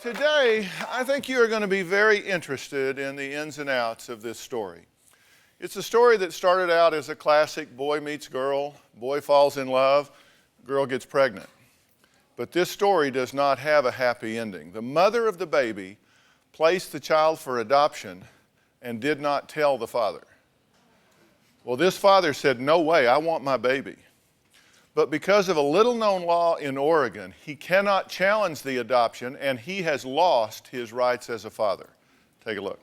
Today, I think you are going to be very interested in the ins and outs of this story. It's a story that started out as a classic boy meets girl, boy falls in love, girl gets pregnant. But this story does not have a happy ending. The mother of the baby placed the child for adoption and did not tell the father. Well, this father said, "No way, I want my baby." But because of a little-known law in Oregon, he cannot challenge the adoption, and he has lost his rights as a father. Take a look.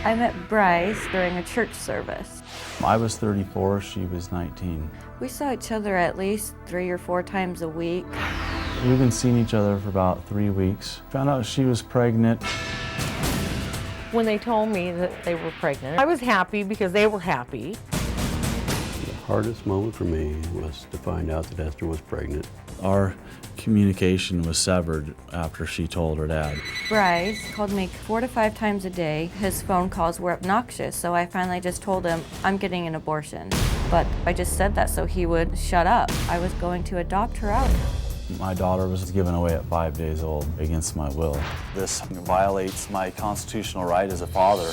I met Bryce during a church service. I was 34, she was 19. We saw each other at least 3 or 4 times a week. We've been seeing each other for about 3 weeks. Found out she was pregnant. When they told me that they were pregnant, I was happy because they were happy. The hardest moment for me was to find out that Esther was pregnant. Our communication was severed after she told her dad. Bryce called me 4 to 5 times a day. His phone calls were obnoxious, so I finally just told him, I'm getting an abortion. But I just said that so he would shut up. I was going to adopt her out. My daughter was given away at 5 days old against my will. This violates my constitutional right as a father.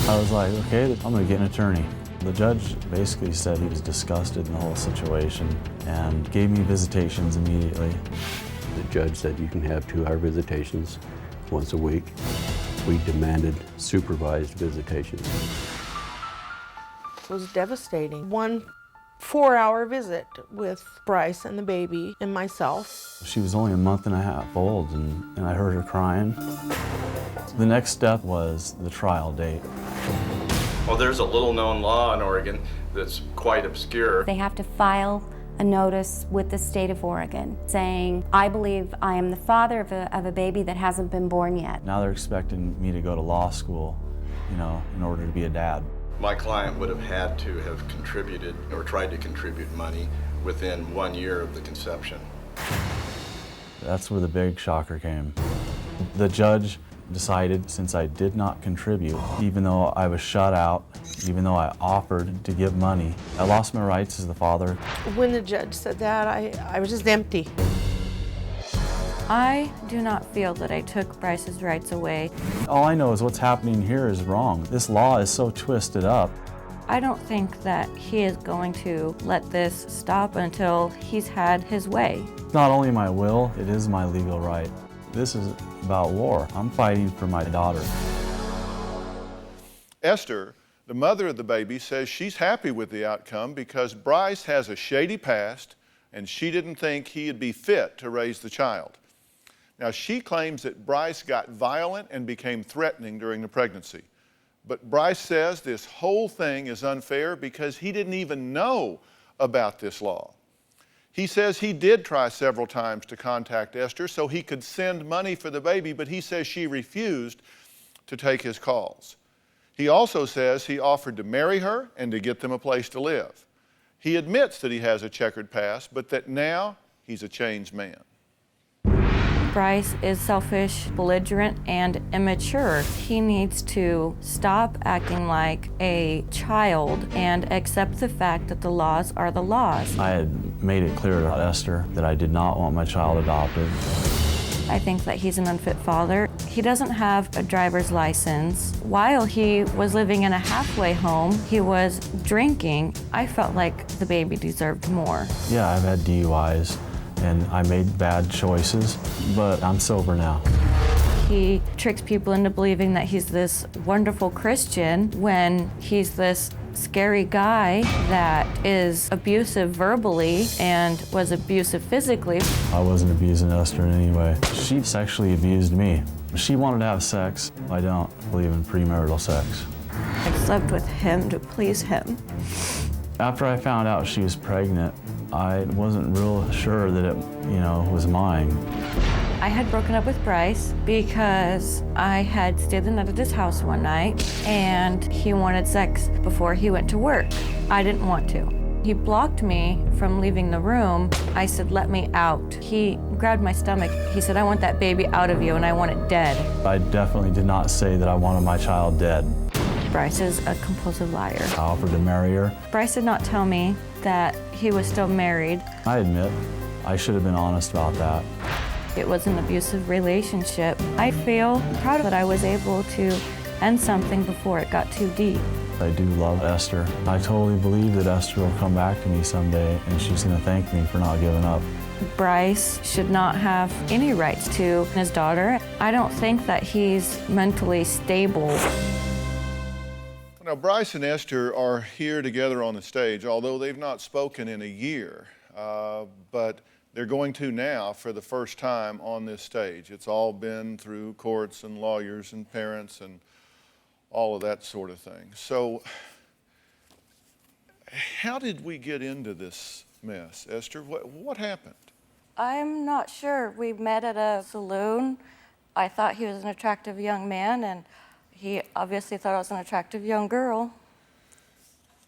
I was like, okay, I'm gonna get an attorney. The judge basically said he was disgusted in the whole situation and gave me visitations immediately. The judge said you can have 2-hour visitations once a week. We demanded supervised visitations. It was devastating. 1 4-hour visit with Bryce and the baby and myself. She was only a month and a half old, and I heard her crying. The next step was the trial date. Well, there's a little-known law in Oregon that's quite obscure. They have to file a notice with the state of Oregon saying, I believe I am the father of a baby that hasn't been born yet. Now they're expecting me to go to law school, in order to be a dad. My client would have had to have contributed or tried to contribute money within 1 year of the conception. That's where the big shocker came. The judge decided, since I did not contribute, even though I was shut out, even though I offered to give money, I lost my rights as the father. When the judge said that, I was just empty. I do not feel that I took Bryce's rights away. All I know is what's happening here is wrong. This law is so twisted up. I don't think that he is going to let this stop until he's had his way. It's not only my will, it is my legal right. This is about war. I'm fighting for my daughter. Esther, the mother of the baby, says she's happy with the outcome because Bryce has a shady past and she didn't think he'd be fit to raise the child. Now, she claims that Bryce got violent and became threatening during the pregnancy. But Bryce says this whole thing is unfair because he didn't even know about this law. He says he did try several times to contact Esther so he could send money for the baby, but he says she refused to take his calls. He also says he offered to marry her and to get them a place to live. He admits that he has a checkered past, but that now he's a changed man. Bryce is selfish, belligerent, and immature. He needs to stop acting like a child and accept the fact that the laws are the laws. I had made it clear to Esther that I did not want my child adopted. I think that he's an unfit father. He doesn't have a driver's license. While he was living in a halfway home, he was drinking. I felt like the baby deserved more. Yeah, I've had DUIs and I made bad choices, but I'm sober now. He tricks people into believing that he's this wonderful Christian when he's this scary guy that is abusive verbally and was abusive physically. I wasn't abusing Esther in any way. She sexually abused me. She wanted to have sex. I don't believe in premarital sex. I slept with him to please him. After I found out she was pregnant, I wasn't real sure that it, was mine. I had broken up with Bryce because I had stayed the night at his house one night and he wanted sex before he went to work. I didn't want to. He blocked me from leaving the room. I said, let me out. He grabbed my stomach. He said, I want that baby out of you and I want it dead. I definitely did not say that I wanted my child dead. Bryce is a compulsive liar. I offered to marry her. Bryce did not tell me that he was still married. I admit, I should have been honest about that. It was an abusive relationship. I feel proud that I was able to end something before it got too deep. I do love Esther. I totally believe that Esther will come back to me someday and she's going to thank me for not giving up. Bryce should not have any rights to his daughter. I don't think that he's mentally stable. Now, Bryce and Esther are here together on the stage, although they've not spoken in a year, but they're going to now for the first time on this stage. It's all been through courts and lawyers and parents and all of that sort of thing. So how did we get into this mess, Esther? What happened? I'm not sure. We met at a saloon. I thought he was an attractive young man, and he obviously thought I was an attractive young girl.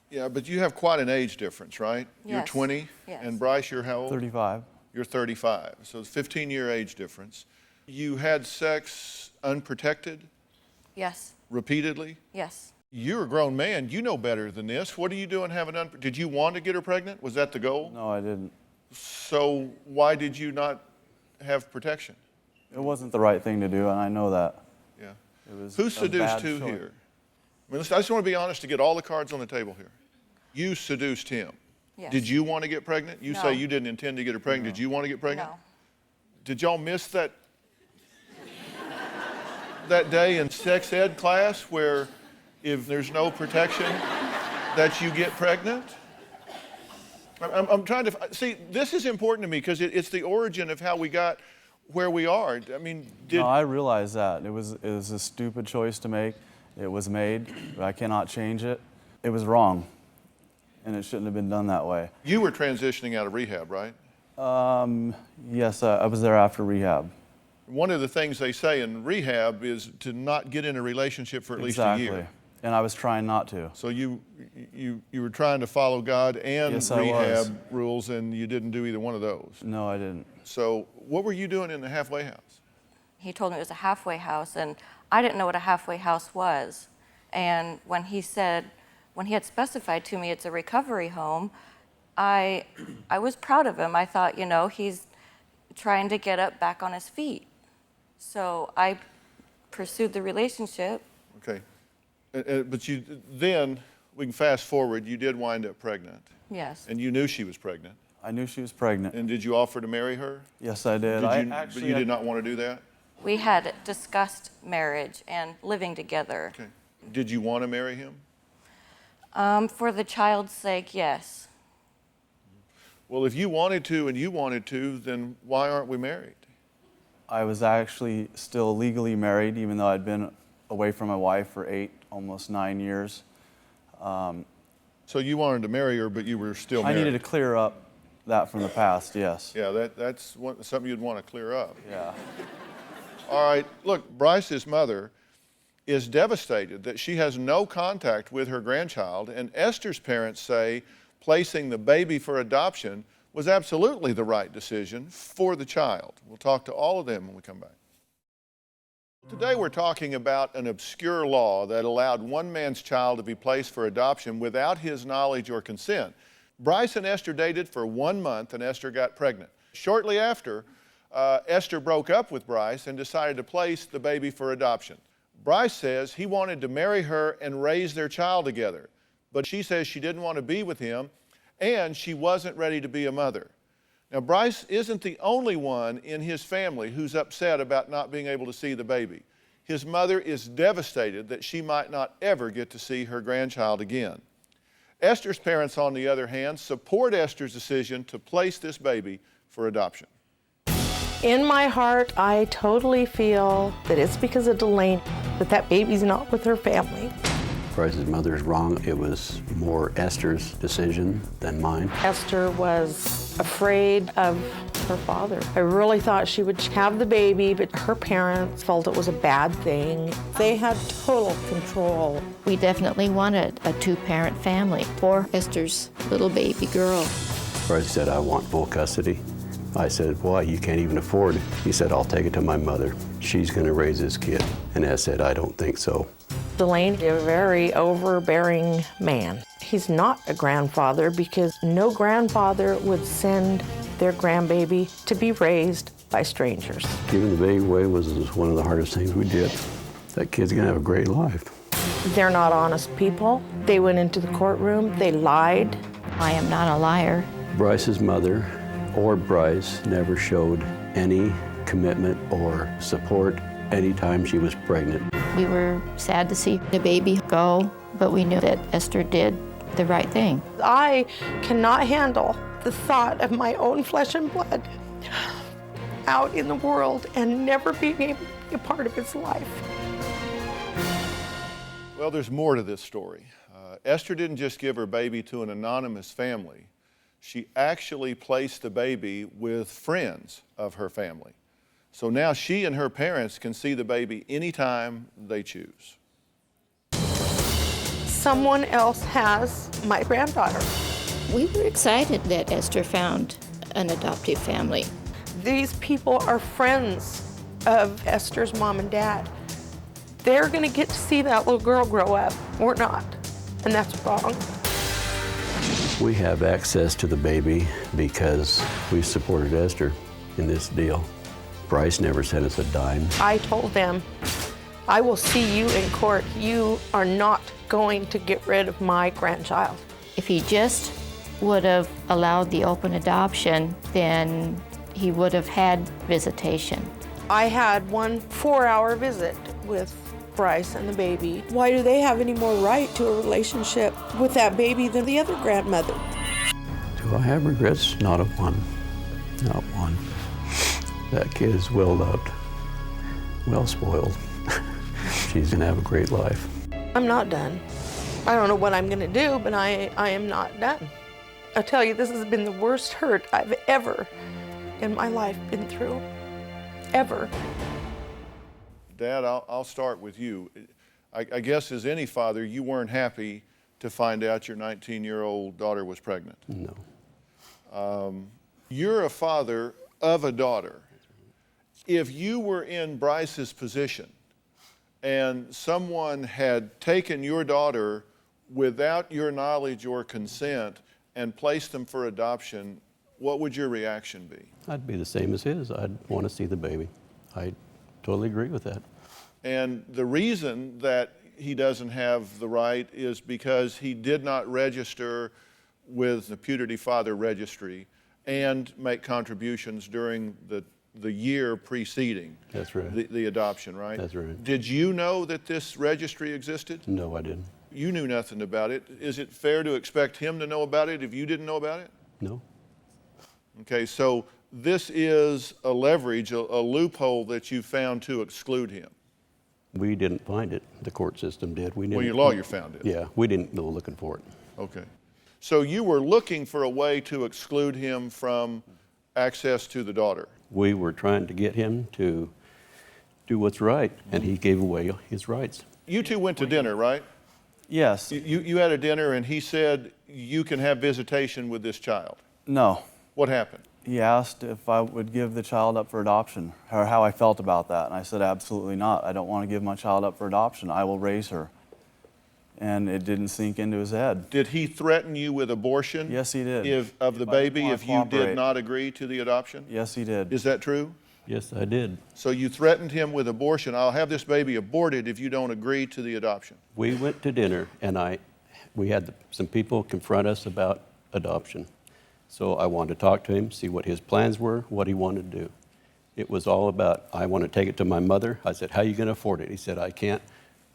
Yeah, but you have quite an age difference, right? Yes. You're 20, yes. And Bryce, you're how old? 35. You're 35, so it's a 15-year age difference. You had sex unprotected? Yes. Repeatedly? Yes. You're a grown man. You know better than this. What are you doing having Did you want to get her pregnant? Was that the goal? No, I didn't. So why did you not have protection? It wasn't the right thing to do, and I know that. Yeah. It was Who a seduced bad who choice. here? I mean, I just want to be honest to get all the cards on the table here. You seduced him. Yes. Did you want to get pregnant? You No. say you didn't intend to get her pregnant. No. Did you want to get pregnant? No. Did y'all miss that day in sex ed class where if there's no protection that you get pregnant? I'm trying to see, this is important to me because it's the origin of how we got where we are. I mean, No, I realize that. It was a stupid choice to make. It was made. I cannot change it. It was wrong, and it shouldn't have been done that way. You were transitioning out of rehab, right? Yes, I was there after rehab. One of the things they say in rehab is to not get in a relationship for at least a year. And I was trying not to. So you were trying to follow God and Yes, I rehab was. rules, and you didn't do either one of those. No, I didn't. So what were you doing in the halfway house? He told me it was a halfway house, and I didn't know what a halfway house was. And when he had specified to me it's a recovery home, I was proud of him. I thought, you know, he's trying to get up back on his feet. So I pursued the relationship. Okay. But then, we can fast forward, you did wind up pregnant. Yes. And you knew she was pregnant. I knew she was pregnant. And did you offer to marry her? Yes, I did. But you did not want to do that? We had discussed marriage and living together. Okay. Did you want to marry him? For the child's sake, yes. Well, if you wanted to and you wanted to, then why aren't we married? I was actually still legally married, even though I'd been away from my wife for 8, almost 9 years. So you wanted to marry her, but you were still married. I needed to clear up that from the past, yes. Yeah, that's something you'd want to clear up. Yeah. All right, look, Bryce's mother is devastated that she has no contact with her grandchild, and Esther's parents say placing the baby for adoption was absolutely the right decision for the child. We'll talk to all of them when we come back. Today we're talking about an obscure law that allowed one man's child to be placed for adoption without his knowledge or consent. Bryce and Esther dated for 1 month and Esther got pregnant. Shortly after, Esther broke up with Bryce and decided to place the baby for adoption. Bryce says he wanted to marry her and raise their child together, but she says she didn't want to be with him and she wasn't ready to be a mother. Now, Bryce isn't the only one in his family who's upset about not being able to see the baby. His mother is devastated that she might not ever get to see her grandchild again. Esther's parents, on the other hand, support Esther's decision to place this baby for adoption. In my heart, I totally feel that it's because of Delaney that baby's not with her family. Bryce's mother's wrong. It was more Esther's decision than mine. Esther was afraid of her father. I really thought she would have the baby, but her parents felt it was a bad thing. They had total control. We definitely wanted a 2-parent family for Esther's little baby girl. Bryce said, I want full custody. I said, why? You can't even afford it. He said, I'll take it to my mother. She's going to raise this kid. And I said, I don't think so. Delaney is a very overbearing man. He's not a grandfather because no grandfather would send their grandbaby to be raised by strangers. Giving the baby away was one of the hardest things we did. That kid's gonna have a great life. They're not honest people. They went into the courtroom, they lied. I am not a liar. Bryce's mother or Bryce never showed any commitment or support anytime she was pregnant. We were sad to see the baby go, but we knew that Esther did the right thing. I cannot handle the thought of my own flesh and blood out in the world and never being able to be a part of his life. Well, there's more to this story. Esther didn't just give her baby to an anonymous family. She actually placed the baby with friends of her family. So now she and her parents can see the baby anytime they choose. Someone else has my granddaughter. We were excited that Esther found an adoptive family. These people are friends of Esther's mom and dad. They're gonna get to see that little girl grow up. We're not, and that's wrong. We have access to the baby because we supported Esther in this deal. Bryce never sent us a dime. I told them, I will see you in court. You are not going to get rid of my grandchild. If he just would have allowed the open adoption, then he would have had visitation. I had one 4-hour visit with Bryce and the baby. Why do they have any more right to a relationship with that baby than the other grandmother? Do I have regrets? Not a one. Not one. That kid is well loved, well spoiled. She's gonna have a great life. I'm not done. I don't know what I'm gonna do, but I am not done. I tell you, this has been the worst hurt I've ever in my life been through, ever. Dad, I'll start with you. I guess as any father, you weren't happy to find out your 19-year-old daughter was pregnant. No. You're a father of a daughter. If you were in Bryce's position and someone had taken your daughter without your knowledge or consent and placed them for adoption, what would your reaction be? I'd be the same as his. I'd want to see the baby. I totally agree with that. And the reason that he doesn't have the right is because he did not register with the Putative Father Registry and make contributions during the year preceding That's right. the adoption, right? That's right. Did you know that this registry existed? No, I didn't. You knew nothing about it. Is it fair to expect him to know about it if you didn't know about it? No. Okay, so this is a leverage, a loophole that you found to exclude him. We didn't find it. The court system did. We didn't. Well, your lawyer found it. Yeah, we didn't go looking for it. Okay. So you were looking for a way to exclude him from access to the daughter. We were trying to get him to do what's right, and he gave away his rights. You two went to dinner, right? Yes. You had a dinner and he said you can have visitation with this child. No. What happened? He asked if I would give the child up for adoption, or how I felt about that. And I said, absolutely not. I don't want to give my child up for adoption. I will raise her. And it didn't sink into his head. Did he threaten you with abortion? Yes, he did. Of the If I didn't baby wanna if you did cooperate. not agree to the adoption? Yes, he did. Is that true? Yes, I did. So you threatened him with abortion. I'll have this baby aborted if you don't agree to the adoption. We went to dinner, and we had some people confront us about adoption. So I wanted to talk to him, see what his plans were, what he wanted to do. It was all about, I want to take it to my mother. I said, how are you going to afford it? He said, I can't.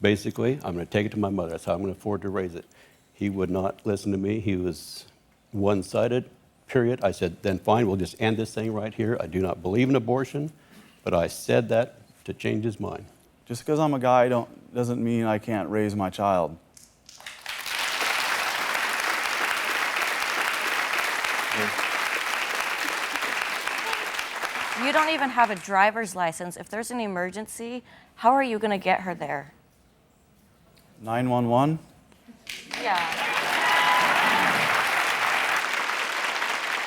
Basically, I'm going to take it to my mother. That's how I'm going to afford to raise it. He would not listen to me. He was one-sided, period. I said, then fine, we'll just end this thing right here. I do not believe in abortion, but I said that to change his mind. Just because I'm a guy doesn't mean I can't raise my child. You don't even have a driver's license. If there's an emergency, how are you going to get her there? 911? Yeah.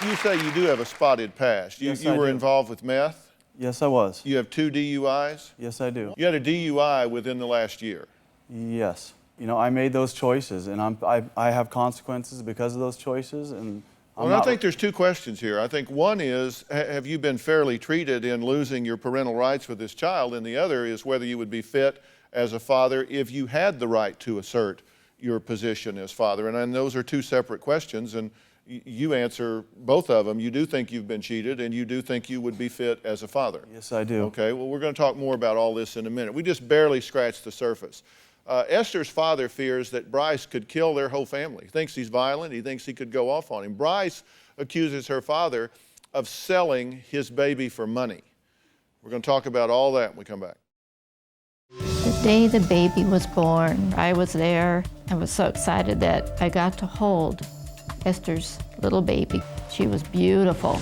You say you do have a spotted past. Yes, You I were do. involved with meth? Yes, I was. You have 2 DUIs? Yes, I do. You had a DUI within the last year. Yes. You know, I made those choices, and I have consequences because of those choices, and Well, I think there's two questions here. I think one is, have you been fairly treated in losing your parental rights with this child? And the other is whether you would be fit as a father if you had the right to assert your position as father. And those are two separate questions, and you answer both of them. You do think you've been cheated, and you do think you would be fit as a father. Yes, I do. Okay, well, we're going to talk more about all this in a minute. We just barely scratched the surface. Esther's father fears that Bryce could kill their whole family. He thinks he's violent. He thinks he could go off on him. Bryce accuses her father of selling his baby for money. We're going to talk about all that when we come back. The day the baby was born, I was there. I was so excited that I got to hold Esther's little baby. She was beautiful.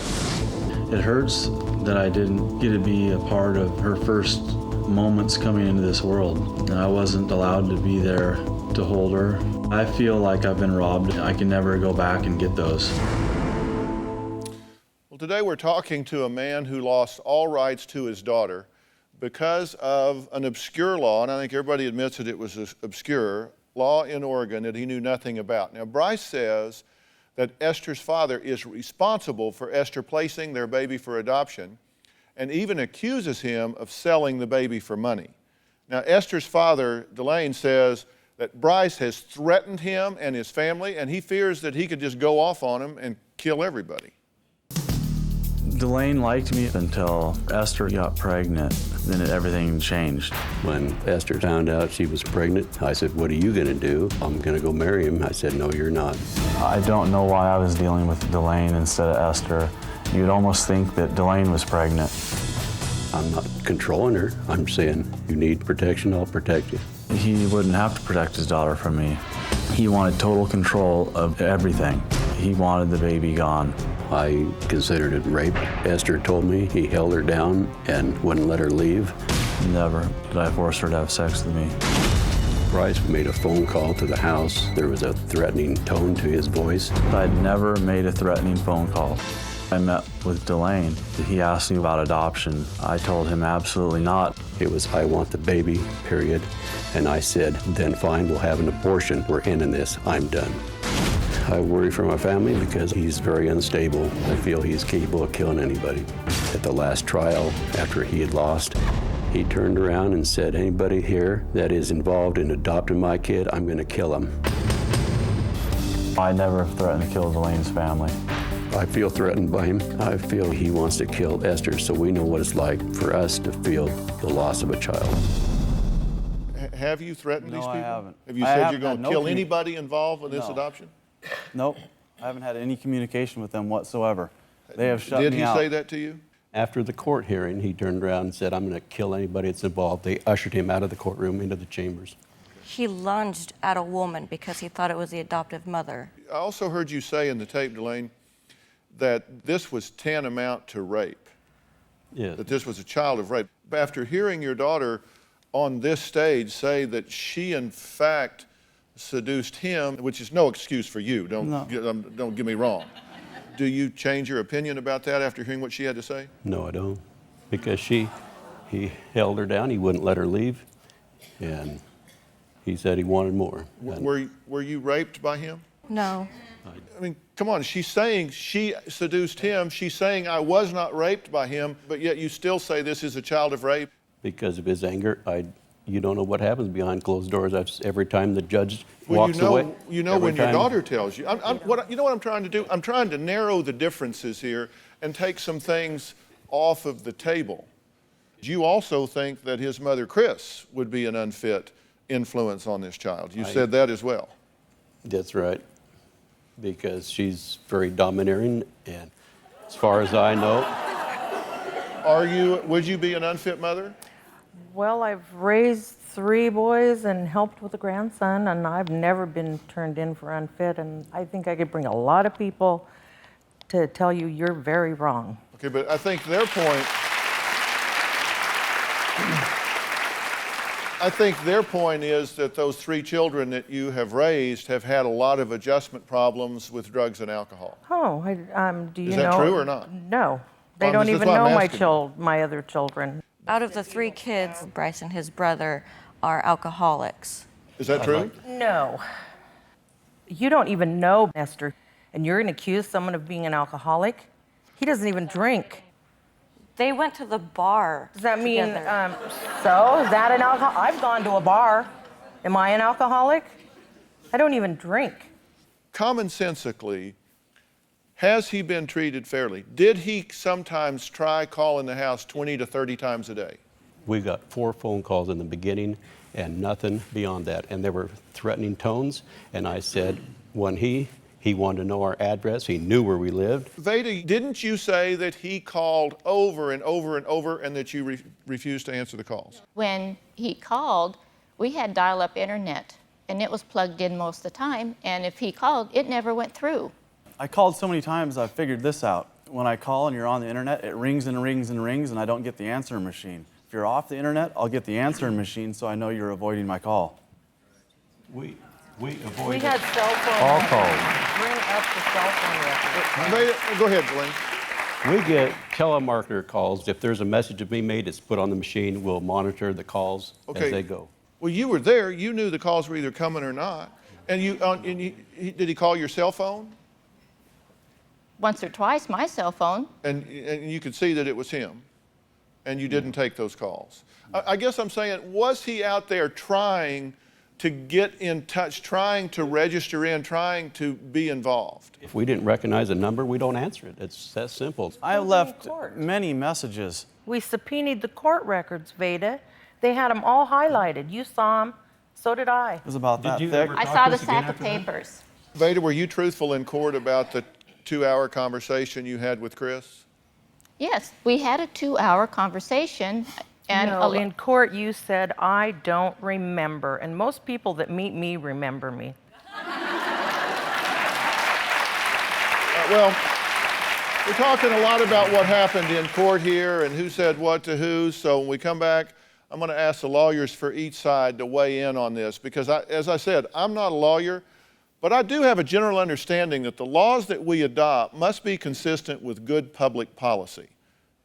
It hurts that I didn't get to be a part of her first moments coming into this world. And I wasn't allowed to be there to hold her. I feel like I've been robbed. I can never go back and get those. Well, today we're talking to a man who lost all rights to his daughter because of an obscure law, and I think everybody admits that it was an obscure law in Oregon that he knew nothing about. Now, Bryce says that Esther's father is responsible for Esther placing their baby for adoption, and even accuses him of selling the baby for money. Now, Esther's father, Delane, says that Bryce has threatened him and his family, and he fears that he could just go off on him and kill everybody. Delane liked me until Esther got pregnant. Then everything changed. When Esther found out she was pregnant, I said, "What are you going to do?" "I'm going to go marry him." I said, "No, you're not." I don't know why I was dealing with Delane instead of Esther. You'd almost think that Delane was pregnant. I'm not controlling her. I'm saying, you need protection, I'll protect you. He wouldn't have to protect his daughter from me. He wanted total control of everything. He wanted the baby gone. I considered it rape. Esther told me he held her down and wouldn't let her leave. Never did I force her to have sex with me. Bryce made a phone call to the house. There was a threatening tone to his voice. I'd never made a threatening phone call. I met with Delane. He asked me about adoption. I told him absolutely not. It was, "I want the baby," period. And I said, "Then fine, we'll have an abortion. We're ending this. I'm done." I worry for my family because he's very unstable. I feel he's capable of killing anybody. At the last trial, after he had lost, he turned around and said, "Anybody here that is involved in adopting my kid, I'm going to kill him." I never threatened to kill Delane's family. I feel threatened by him. I feel he wants to kill Esther, so we know what it's like for us to feel the loss of a child. Have you threatened these people? No, I haven't. Have you I said haven't you're going had to no kill anybody involved with this No. adoption? Nope, I haven't had any communication with them whatsoever. They have shut me out. Did he say that to you? After the court hearing, he turned around and said, "I'm going to kill anybody that's involved." They ushered him out of the courtroom into the chambers. He lunged at a woman because he thought it was the adoptive mother. I also heard you say in the tape, Delane, that this was tantamount to rape, Yeah. that this was a child of rape. After hearing your daughter on this stage say that she, in fact, seduced him, which is no excuse for you, don't get me wrong. Do you change your opinion about that after hearing what she had to say? No, I don't. Because he held her down, he wouldn't let her leave, and he said he wanted more. Were you raped by him? No. I mean, come on, she's saying she seduced him. She's saying I was not raped by him, but yet you still say this is a child of rape. Because of his anger, you don't know what happens behind closed doors. Every time the judge Well, walks away. you know when your daughter tells you. You know what I'm trying to do? I'm trying to narrow the differences here and take some things off of the table. Do you also think that his mother, Chris, would be an unfit influence on this child? You said that as well. That's right. Because she's very domineering, and as far as I know. Would you be an unfit mother? Well, I've raised 3 boys and helped with a grandson, and I've never been turned in for unfit, and I think I could bring a lot of people to tell you you're very wrong. Okay, but I think their point, is that those 3 children that you have raised have had a lot of adjustment problems with drugs and alcohol. Oh, do you know? Is that true or not? No, they Well, don't that's even why I'm know asking. my other children. Out of the 3 kids, Bryce and his brother are alcoholics. Is that true? No. You don't even know Esther. and you're going to accuse someone of being an alcoholic? He doesn't even drink. They went to the bar. Does that mean, together. so is that an alcohol? I've gone to a bar. Am I an alcoholic? I don't even drink. Commonsensically, has he been treated fairly? Did he sometimes try calling the house 20 to 30 times a day? We got 4 phone calls in the beginning and nothing beyond that. And there were threatening tones. And I said, when he wanted to know our address, he knew where we lived. Veda, didn't you say that he called over and over and over and that you refused to answer the calls? When he called, we had dial-up internet, and it was plugged in most of the time, and if he called, it never went through. I called so many times, I figured this out. When I call and you're on the internet, it rings and rings and rings, and I don't get the answering machine. If you're off the internet, I'll get the answering machine, so I know you're avoiding my call. We We avoided had cell phone. All calls. Bring up the cell phone record. Veda, go ahead, Blaine. We get telemarketer calls. If there's a message to be made, it's put on the machine. We'll monitor the calls as they go. Well, you were there. You knew the calls were either coming or not. And did he call your cell phone? Once or twice, my cell phone. And you could see that it was him. And you didn't take those calls. I guess I'm saying, was he out there trying to get in touch, trying to register in, trying to be involved? If we didn't recognize a number, we don't answer it. It's that simple. I left many messages. We subpoenaed the court records, Veda. They had them all highlighted. You saw them. So did I. It was about that thick. I saw the sack of papers. Veda, were you truthful in court about the 2-hour conversation you had with Chris? Yes, we had a 2-hour conversation. And No, in court you said, I don't remember. And most people that meet me remember me. Well, we're talking a lot about what happened in court here and who said what to who. So when we come back, I'm going to ask the lawyers for each side to weigh in on this because, as I said, I'm not a lawyer, but I do have a general understanding that the laws that we adopt must be consistent with good public policy.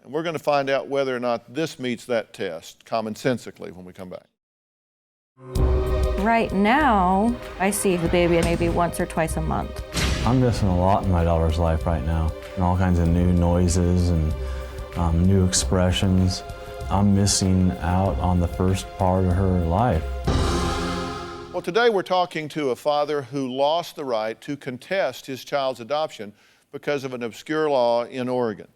And we're going to find out whether or not this meets that test commonsensically when we come back. Right now, I see the baby maybe once or twice a month. I'm missing a lot in my daughter's life right now. And all kinds of new noises and new expressions. I'm missing out on the first part of her life. Well, today we're talking to a father who lost the right to contest his child's adoption because of an obscure law in Oregon.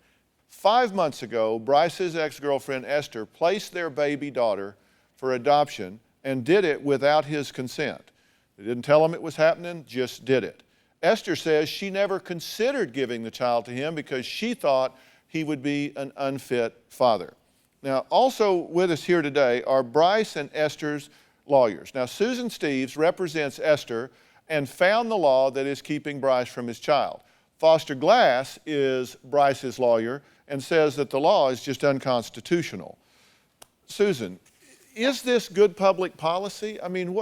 5 months ago, Bryce's ex-girlfriend Esther placed their baby daughter for adoption and did it without his consent. They didn't tell him it was happening, just did it. Esther says she never considered giving the child to him because she thought he would be an unfit father. Now, also with us here today are Bryce and Esther's lawyers. Now, Susan Steves represents Esther and found the law that is keeping Bryce from his child. Foster Glass is Bryce's lawyer and says that the law is just unconstitutional. Susan, is this good public policy? I mean,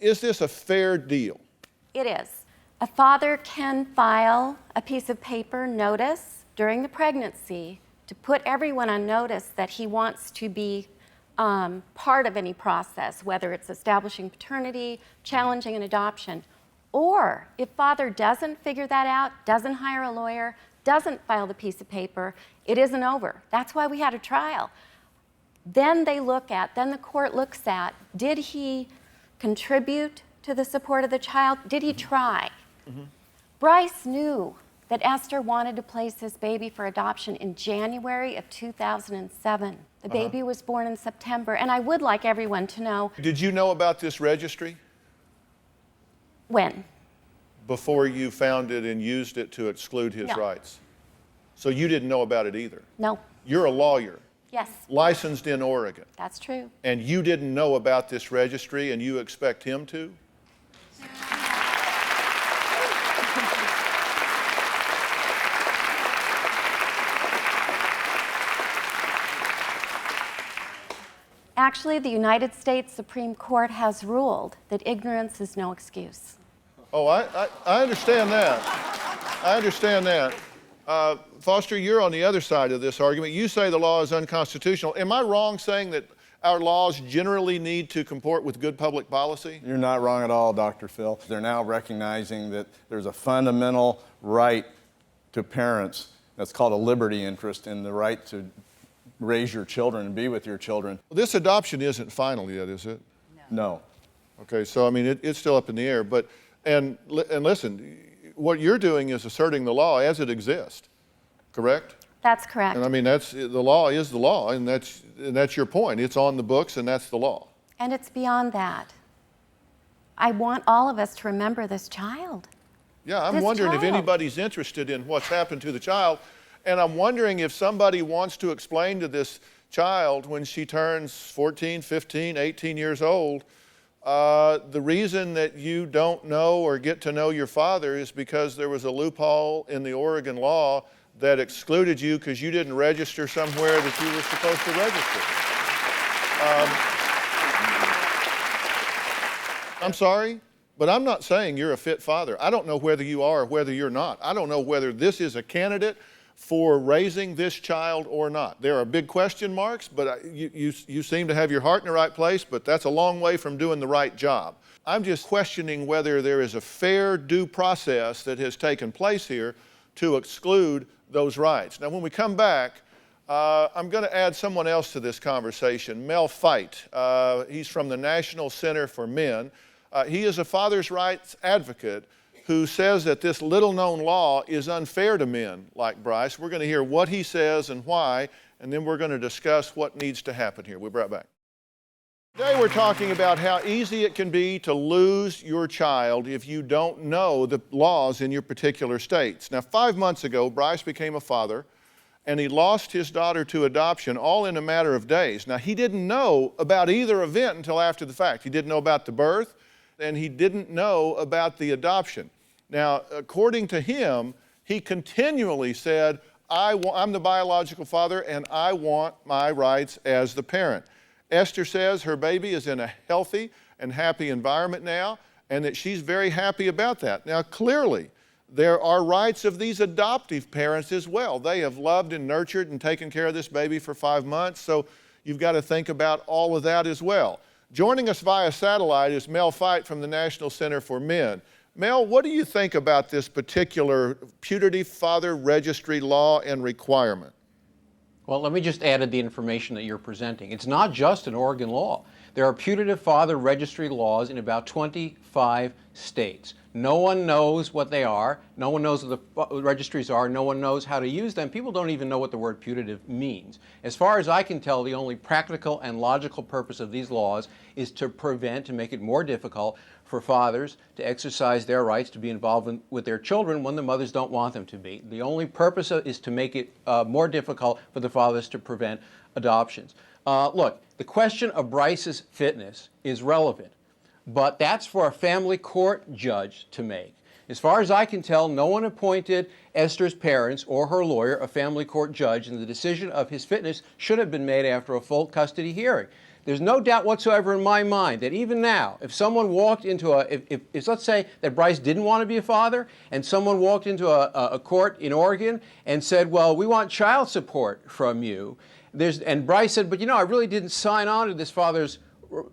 is this a fair deal? It is. A father can file a piece of paper notice during the pregnancy to put everyone on notice that he wants to be part of any process, whether it's establishing paternity, challenging an adoption. Or if father doesn't figure that out, doesn't hire a lawyer, doesn't file the piece of paper, it isn't over. That's why we had a trial. Then the court looks at, did he contribute to the support of the child? Did he try? Mm-hmm. Bryce knew that Esther wanted to place his baby for adoption in January of 2007. The baby was born in September, and I would like everyone to know. Did you know about this registry? When? Before you found it and used it to exclude his rights. So you didn't know about it either? No. You're a lawyer. Yes. Licensed in Oregon. That's true. And you didn't know about this registry and you expect him to? Actually, the United States Supreme Court has ruled that ignorance is no excuse. Oh, I understand that. I understand that. Foster, you're on the other side of this argument. You say the law is unconstitutional. Am I wrong saying that our laws generally need to comport with good public policy? You're not wrong at all, Dr. Phil. They're now recognizing that there's a fundamental right to parents. That's called a liberty interest in the right to raise your children and be with your children. This adoption isn't final yet, is it? No. Okay, so I mean, it's still up in the air. But and listen, what you're doing is asserting the law as it exists, correct? That's correct. And I mean, the law is the law, and that's your point. It's on the books, and that's the law. And it's beyond that. I want all of us to remember this child. Yeah, I'm This wondering if child. anybody's interested in what's happened to the child, and I'm wondering if somebody wants to explain to this child when she turns 14, 15, 18 years old, the reason that you don't know or get to know your father is because there was a loophole in the Oregon law that excluded you because you didn't register somewhere that you were supposed to register. I'm sorry, but I'm not saying you're a fit father. I don't know whether you are or whether you're not. I don't know whether this is a candidate for raising this child or not. There are big question marks, but you seem to have your heart in the right place, but that's a long way from doing the right job. I'm just questioning whether there is a fair due process that has taken place here to exclude those rights. Now, when we come back, I'm going to add someone else to this conversation, Mel Fite. He's from the National Center for Men. He is a father's rights advocate who says that this little-known law is unfair to men like Bryce. We're going to hear what he says and why, and then we're going to discuss what needs to happen here. We'll be right back. Today we're talking about how easy it can be to lose your child if you don't know the laws in your particular states. Now, 5 months ago, Bryce became a father, and he lost his daughter to adoption all in a matter of days. Now, he didn't know about either event until after the fact. He didn't know about the birth, and he didn't know about the adoption. Now, according to him, he continually said, I'm the biological father, and I want my rights as the parent. Esther says her baby is in a healthy and happy environment now, and that she's very happy about that. Now, clearly, there are rights of these adoptive parents as well. They have loved and nurtured and taken care of this baby for 5 months, so you've got to think about all of that as well. Joining us via satellite is Mel Fite from the National Center for Men. Mel, what do you think about this particular putative father registry law and requirement? Well, let me just add the information that you're presenting. It's not just an Oregon law. There are putative father registry laws in about 25 states. No one knows what they are. No one knows what the registries are. No one knows how to use them. People don't even know what the word putative means. As far as I can tell, the only practical and logical purpose of these laws is to prevent, to make it more difficult for fathers to exercise their rights to be involved with their children when the mothers don't want them to be. The only purpose is to make it more difficult for the fathers to prevent adoptions. Look, the question of Bryce's fitness is relevant, but that's for a family court judge to make. As far as I can tell, no one appointed Esther's parents or her lawyer a family court judge, and the decision of his fitness should have been made after a full custody hearing. There's no doubt whatsoever in my mind that even now, if someone walked into if let's say that Bryce didn't want to be a father, and someone walked into a court in Oregon and said, well, we want child support from you, and Bryce said, but you know, I really didn't sign on to this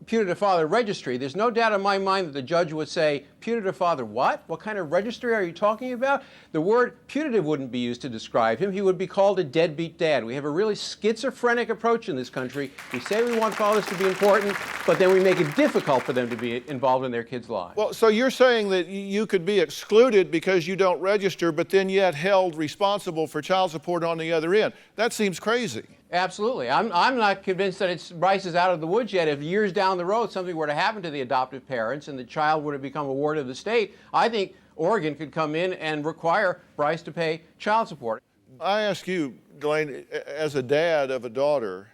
putative father registry, there's no doubt in my mind that the judge would say, putative father what? What kind of registry are you talking about? The word putative wouldn't be used to describe him. He would be called a deadbeat dad. We have a really schizophrenic approach in this country. We say we want fathers to be important, but then we make it difficult for them to be involved in their kids' lives. Well, so you're saying that you could be excluded because you don't register, but then yet held responsible for child support on the other end. That seems crazy. Absolutely. I'm not convinced that Bryce is out of the woods yet. If years down the road something were to happen to the adoptive parents and the child were to become a ward of the state, I think Oregon could come in and require Bryce to pay child support. I ask you, Glenn, as a dad of a daughter,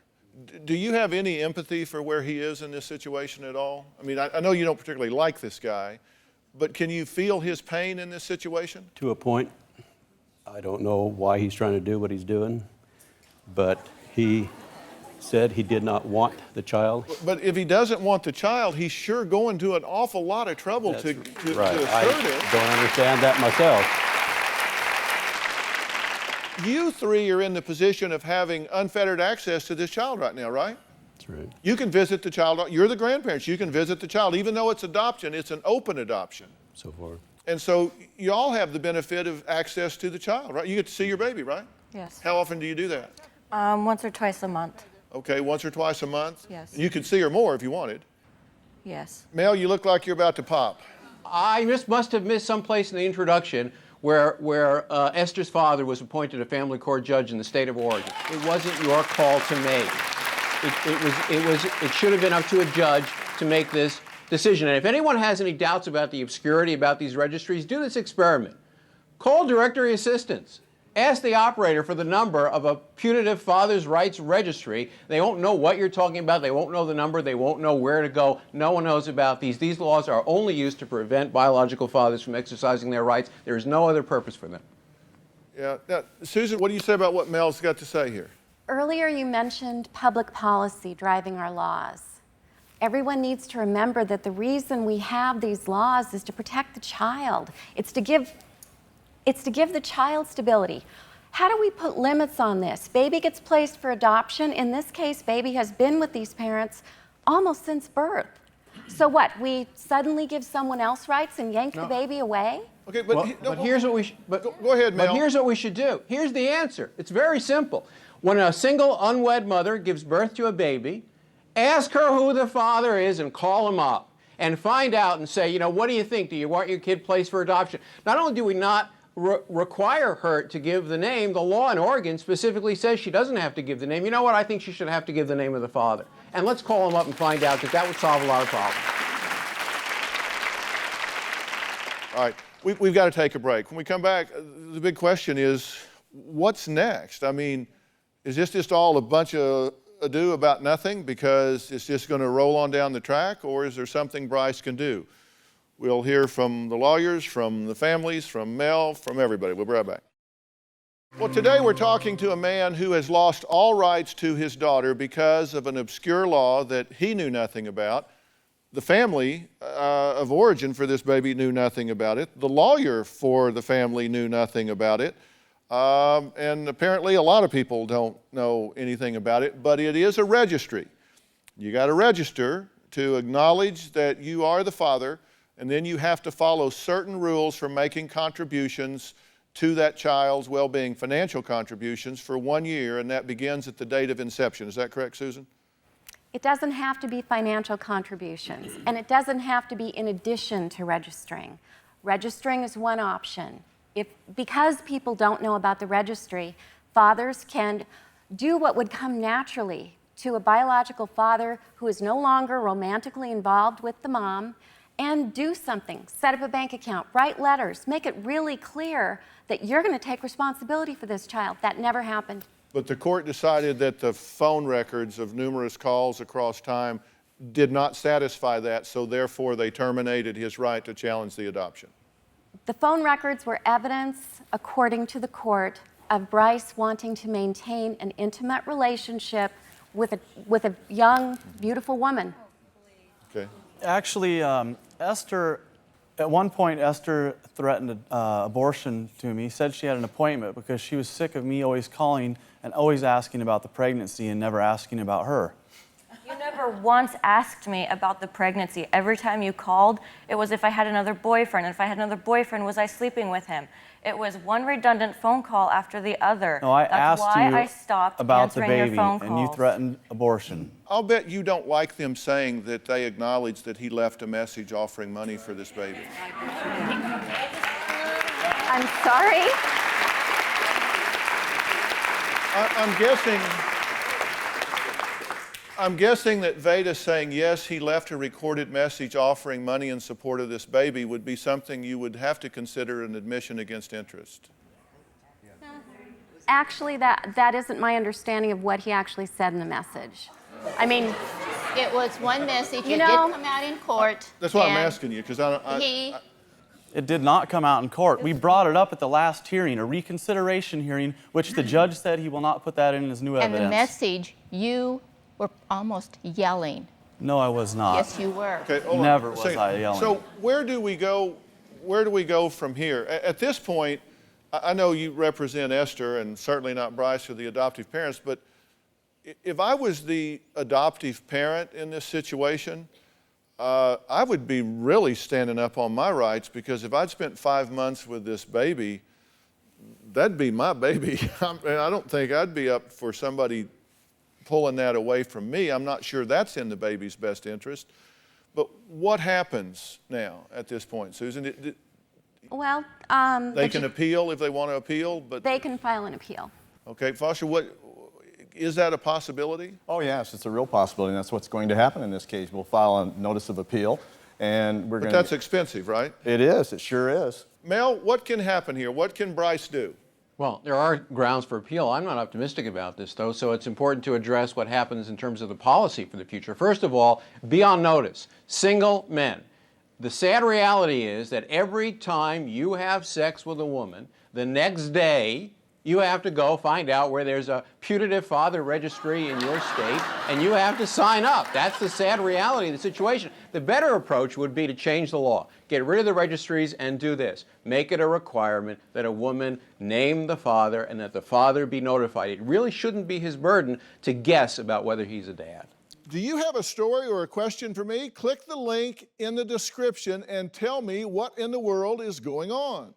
do you have any empathy for where he is in this situation at all? I mean, I know you don't particularly like this guy, but can you feel his pain in this situation? To a point. I don't know why he's trying to do what he's doing, but he said he did not want the child. But if he doesn't want the child, he's sure going to an awful lot of trouble to assert it. I don't understand that myself. You three are in the position of having unfettered access to this child right now, right? That's right. You can visit the child. You're the grandparents. You can visit the child. Even though it's adoption, it's an open adoption. So far. And so you all have the benefit of access to the child, right? You get to see your baby, right? Yes. How often do you do that? Once or twice a month. Okay, once or twice a month? Yes. You could see her more if you wanted. Yes. Mel, you look like you're about to pop. I must have missed someplace in the introduction where Esther's father was appointed a family court judge in the state of Oregon. It wasn't your call to make. It should have been up to a judge to make this decision. And if anyone has any doubts about the obscurity about these registries, do this experiment. Call directory assistance. Ask the operator for the number of a putative father's rights registry. They won't know what you're talking about. They won't know the number. They won't know where to go. No one knows about these. These laws are only used to prevent biological fathers from exercising their rights. There is no other purpose for them. Yeah. Now, Susan, what do you say about what Mel's got to say here? Earlier you mentioned public policy driving our laws. Everyone needs to remember that the reason we have these laws is to protect the child. It's to give the child stability. How do we put limits on this? Baby gets placed for adoption. In this case, baby has been with these parents almost since birth. So what, we suddenly give someone else rights and yank the baby away? Okay, but, here's what we go ahead, Mel. But here's what we should do. Here's the answer. It's very simple. When a single unwed mother gives birth to a baby, ask her who the father is and call him up and find out and say, you know, what do you think? Do you want your kid placed for adoption? Not only do we not require her to give the name, the law in Oregon specifically says she doesn't have to give the name. You know what? I think she should have to give the name of the father. And let's call him up and find out, because that would solve a lot of problems. All right, we've got to take a break. When we come back, the big question is, what's next? I mean, is this just all a bunch of ado about nothing because it's just going to roll on down the track, or is there something Bryce can do? We'll hear from the lawyers, from the families, from Mel, from everybody. We'll be right back. Well, today we're talking to a man who has lost all rights to his daughter because of an obscure law that he knew nothing about. The family of origin for this baby knew nothing about it. The lawyer for the family knew nothing about it. And apparently a lot of people don't know anything about it, but it is a registry. You got to register to acknowledge that you are the father, and then you have to follow certain rules for making contributions to that child's well-being, financial contributions for 1 year, and that begins at the date of inception. Is that correct, Susan? It doesn't have to be financial contributions, and it doesn't have to be in addition to registering. Registering is one option. Because people don't know about the registry, fathers can do what would come naturally to a biological father who is no longer romantically involved with the mom, and do something. Set up a bank account, write letters, make it really clear that you're going to take responsibility for this child. That never happened. But the court decided that the phone records of numerous calls across time did not satisfy that, so therefore they terminated his right to challenge the adoption. The phone records were evidence, according to the court, of Bryce wanting to maintain an intimate relationship with a young, beautiful woman. Okay. Actually, Esther, at one point, Esther threatened abortion to me, said she had an appointment because she was sick of me always calling and always asking about the pregnancy and never asking about her. You never once asked me about the pregnancy. Every time you called, it was if I had another boyfriend. And if I had another boyfriend, was I sleeping with him? It was one redundant phone call after the other. No, I That's asked why you I stopped about the answering your baby, phone and you calls. threatened abortion. I'll bet you don't like them saying that they acknowledge that he left a message offering money for this baby. I'm sorry. I'm guessing that Veda saying, yes, he left a recorded message offering money in support of this baby would be something you would have to consider an admission against interest. Actually, that isn't my understanding of what he actually said in the message. I mean, it was one message. You It know, did come out in court. That's why I'm and asking you, because It did not come out in court. We brought it up at the last hearing, a reconsideration hearing, which the judge said he will not put that in as new And evidence. the message, you were almost yelling. No, I was not. Yes, you were. Okay, hold on. Never was I yelling. So where do we go? Where do we go from here? At this point, I know you represent Esther and certainly not Bryce or the adoptive parents, but if I was the adoptive parent in this situation, I would be really standing up on my rights, because if I'd spent 5 months with this baby, that'd be my baby. I don't think I'd be up for somebody pulling that away from me. I'm not sure that's in the baby's best interest. But what happens now at this point, Susan? Well, they can appeal if they want to appeal, but they can file an appeal. Okay, Foster, is that a possibility? Oh yes, it's a real possibility, and that's what's going to happen in this case. We'll file a notice of appeal, and we're going to... But that's expensive, right? It is, it sure is. Mel, what can happen here? What can Bryce do? Well, there are grounds for appeal. I'm not optimistic about this, though, so it's important to address what happens in terms of the policy for the future. First of all, be on notice. Single men. The sad reality is that every time you have sex with a woman, the next day you have to go find out where there's a putative father registry in your state, and you have to sign up. That's the sad reality of the situation. The better approach would be to change the law. Get rid of the registries and do this. Make it a requirement that a woman name the father and that the father be notified. It really shouldn't be his burden to guess about whether he's a dad. Do you have a story or a question for me? Click the link in the description and tell me what in the world is going on.